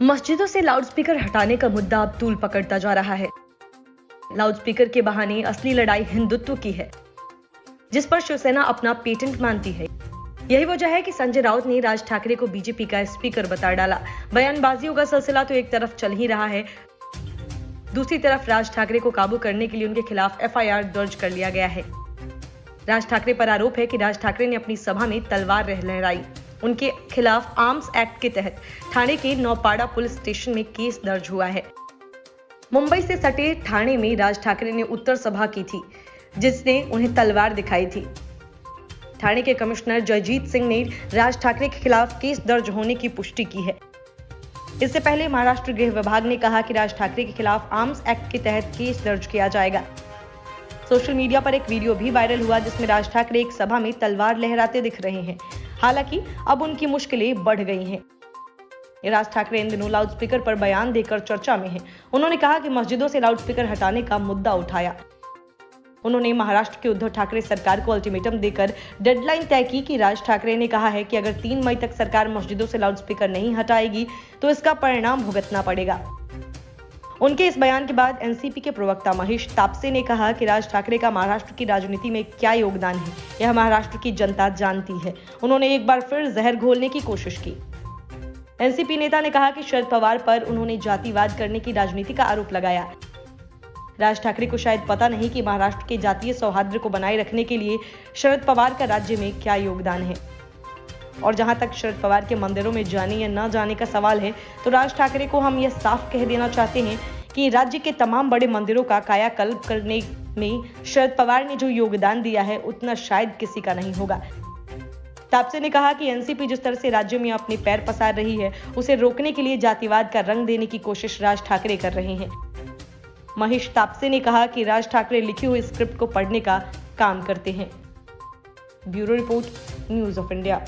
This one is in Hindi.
मस्जिदों से लाउडस्पीकर हटाने का मुद्दा अब तूल पकड़ता जा रहा है। लाउडस्पीकर के बहाने असली लड़ाई हिंदुत्व की है, जिस पर शिवसेना अपना पेटेंट मानती है। यही वजह है कि संजय राउत ने राज ठाकरे को बीजेपी का स्पीकर बता डाला। बयानबाजियों का सिलसिला तो एक तरफ चल ही रहा है, दूसरी तरफ राज ठाकरे को काबू करने के लिए उनके खिलाफ एफआईआर दर्ज कर लिया गया है। राज ठाकरे पर आरोप है कि राज ठाकरे ने अपनी सभा में तलवार लहराई। उनके खिलाफ आर्म्स एक्ट के तहत ठाणे के नौपाड़ा पुलिस स्टेशन में केस दर्ज हुआ है। मुंबई से सटे ठाणे में राज ठाकरे ने उत्तर सभा की थी, जिसने उन्हें तलवार दिखाई थी। ठाणे के कमिश्नर जयजीत सिंह ने राज ठाकरे के खिलाफ केस दर्ज होने की पुष्टि की है। इससे पहले महाराष्ट्र गृह विभाग ने कहा कि राज ठाकरे के खिलाफ आर्म्स एक्ट के तहत केस दर्ज किया जाएगा। सोशल मीडिया पर एक वीडियो भी वायरल हुआ, जिसमें राज ठाकरे एक सभा में तलवार लहराते दिख रहे हैं। हालांकि अब उनकी मुश्किलें बढ़ गई हैं। राज ठाकरे इन दिनों लाउडस्पीकर पर बयान देकर चर्चा में हैं। उन्होंने कहा कि मस्जिदों से लाउडस्पीकर हटाने का मुद्दा उठाया। उन्होंने महाराष्ट्र की उद्धव ठाकरे सरकार को अल्टीमेटम देकर डेडलाइन तय की कि राज ठाकरे ने कहा है कि अगर 3 मई तक सरकार मस्जिदों से लाउडस्पीकर नहीं हटाएगी तो इसका परिणाम भुगतना पड़ेगा। उनके इस बयान के बाद एनसीपी के प्रवक्ता महेश तापसे ने कहा कि राज ठाकरे का महाराष्ट्र की राजनीति में क्या योगदान है, यह महाराष्ट्र की जनता जानती है। उन्होंने एक बार फिर जहर घोलने की कोशिश की। एनसीपी नेता ने कहा कि शरद पवार पर उन्होंने जातिवाद करने की राजनीति का आरोप लगाया। राज ठाकरे को शायद पता नहीं कि महाराष्ट्र के जातीय सौहार्द को बनाए रखने के लिए शरद पवार का राज्य में क्या योगदान है। और जहां तक शरद पवार के मंदिरों में जाने या न जाने का सवाल है, तो राज ठाकरे को हम यह साफ कह देना चाहते हैं कि राज्य के तमाम बड़े मंदिरों का कायाकल्प करने में शरद पवार ने जो योगदान दिया है, उतना शायद किसी का नहीं होगा। तापसे ने कहा कि एनसीपी जिस तरह से राज्य में अपने पैर पसार रही है, उसे रोकने के लिए जातिवाद का रंग देने की कोशिश राज ठाकरे कर रहे हैं। महेश तापसे ने कहा कि राज ठाकरे लिखी हुई स्क्रिप्ट को पढ़ने का काम करते हैं। Bureau report, news of India.